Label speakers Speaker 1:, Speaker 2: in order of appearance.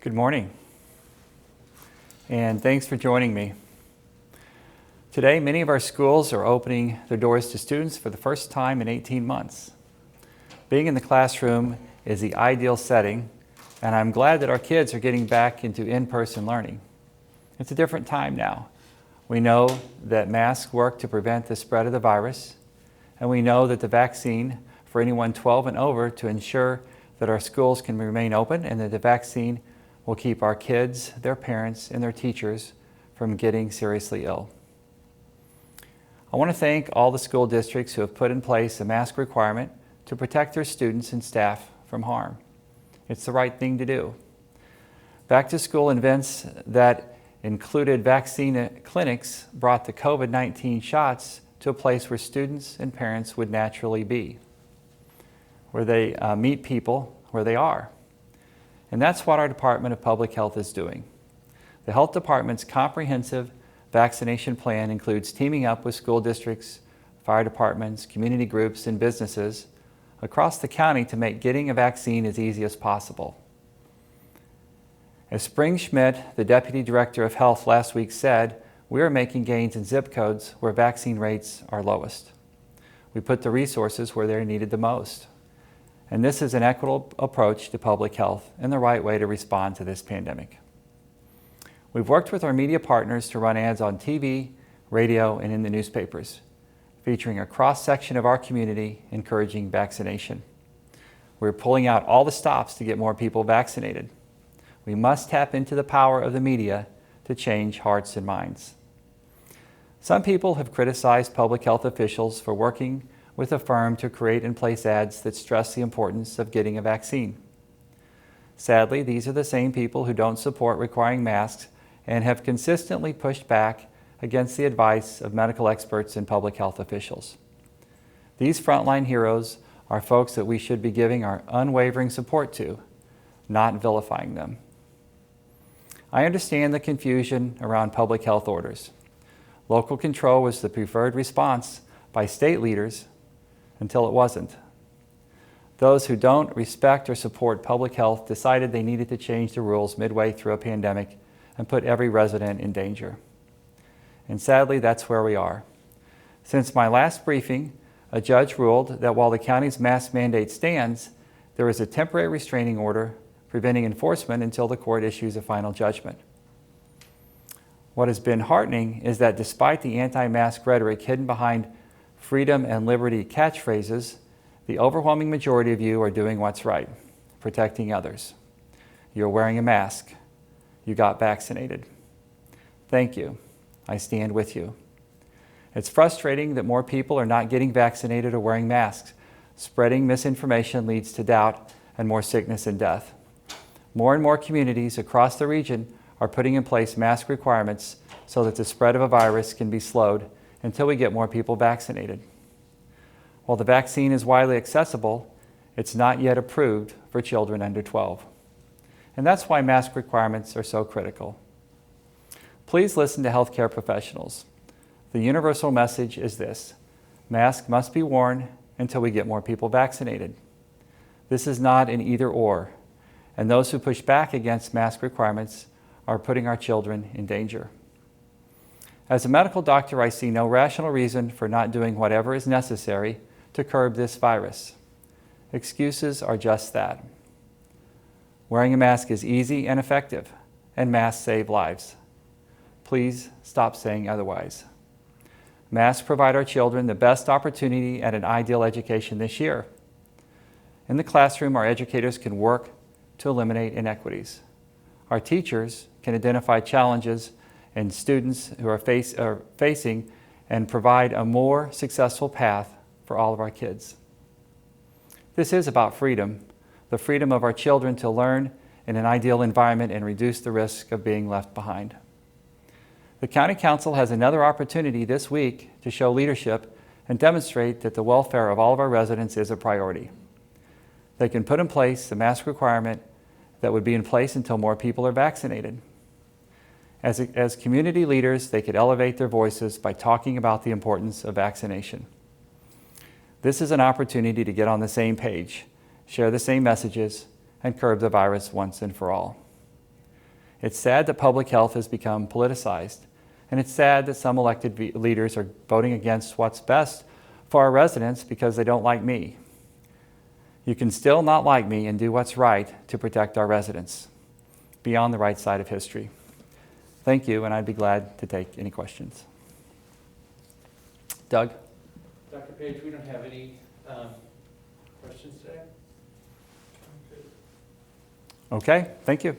Speaker 1: Good morning, and thanks for joining me. Today, many of our schools are opening their doors to students for the first time in 18 months. Being in the classroom is the ideal setting, and I'm glad that our kids are getting back into in-person learning. It's a different time now. We know that masks work to prevent the spread of the virus, and we know that the vaccine for anyone 12 and over to ensure that our schools can remain open and that the vaccine will keep our kids, their parents, and their teachers from getting seriously ill. I want to thank all the school districts who have put in place a mask requirement to protect their students and staff from harm. It's the right thing to do. Back to school events that included vaccine clinics brought the COVID-19 shots to a place where students and parents would naturally be, where they meet people where they are. And that's what our Department of Public Health is doing. The Health Department's comprehensive vaccination plan includes teaming up with school districts, fire departments, community groups, and businesses across the county to make getting a vaccine as easy as possible. As Spring Schmidt, the Deputy Director of Health, last week said, we are making gains in zip codes where vaccine rates are lowest. We put the resources where they're needed the most. And this is an equitable approach to public health and the right way to respond to this pandemic. We've worked with our media partners to run ads on TV, radio, and in the newspapers, featuring a cross-section of our community encouraging vaccination. We're pulling out all the stops to get more people vaccinated. We must tap into the power of the media to change hearts and minds. Some people have criticized public health officials for working with a firm to create and place ads that stress the importance of getting a vaccine. Sadly, these are the same people who don't support requiring masks and have consistently pushed back against the advice of medical experts and public health officials. These frontline heroes are folks that we should be giving our unwavering support to, not vilifying them. I understand the confusion around public health orders. Local control was the preferred response by state leaders until it wasn't. Those who don't respect or support public health decided they needed to change the rules midway through a pandemic and put every resident in danger. And sadly, that's where we are. Since my last briefing, a judge ruled that while the county's mask mandate stands, there is a temporary restraining order preventing enforcement until the court issues a final judgment. What has been heartening is that despite the anti-mask rhetoric hidden behind freedom and liberty catchphrases, the overwhelming majority of you are doing what's right, protecting others. You're wearing a mask. You got vaccinated. Thank you. I stand with you. It's frustrating that more people are not getting vaccinated or wearing masks. Spreading misinformation leads to doubt and more sickness and death. More and more communities across the region are putting in place mask requirements so that the spread of a virus can be slowed until we get more people vaccinated. While the vaccine is widely accessible, it's not yet approved for children under 12. And that's why mask requirements are so critical. Please listen to healthcare professionals. The universal message is this: masks must be worn until we get more people vaccinated. This is not an either-or, and those who push back against mask requirements are putting our children in danger. As a medical doctor, I see no rational reason for not doing whatever is necessary to curb this virus. Excuses are just that. Wearing a mask is easy and effective, and masks save lives. Please stop saying otherwise. Masks provide our children the best opportunity at an ideal education this year. In the classroom, our educators can work to eliminate inequities. Our teachers can identify challenges and students who are facing and provide a more successful path for all of our kids. This is about freedom, the freedom of our children to learn in an ideal environment and reduce the risk of being left behind. The County Council has another opportunity this week to show leadership and demonstrate that the welfare of all of our residents is a priority. They can put in place the mask requirement that would be in place until more people are vaccinated. As community leaders, they could elevate their voices by talking about the importance of vaccination. This is an opportunity to get on the same page, share the same messages, and curb the virus once and for all. It's sad that public health has become politicized, and it's sad that some elected leaders are voting against what's best for our residents because they don't like me. You can still not like me and do what's right to protect our residents. Be on the right side of history. Thank you, and I'd be glad to take any questions. Doug?
Speaker 2: Dr. Page, we don't have any questions today.
Speaker 1: Okay, thank you.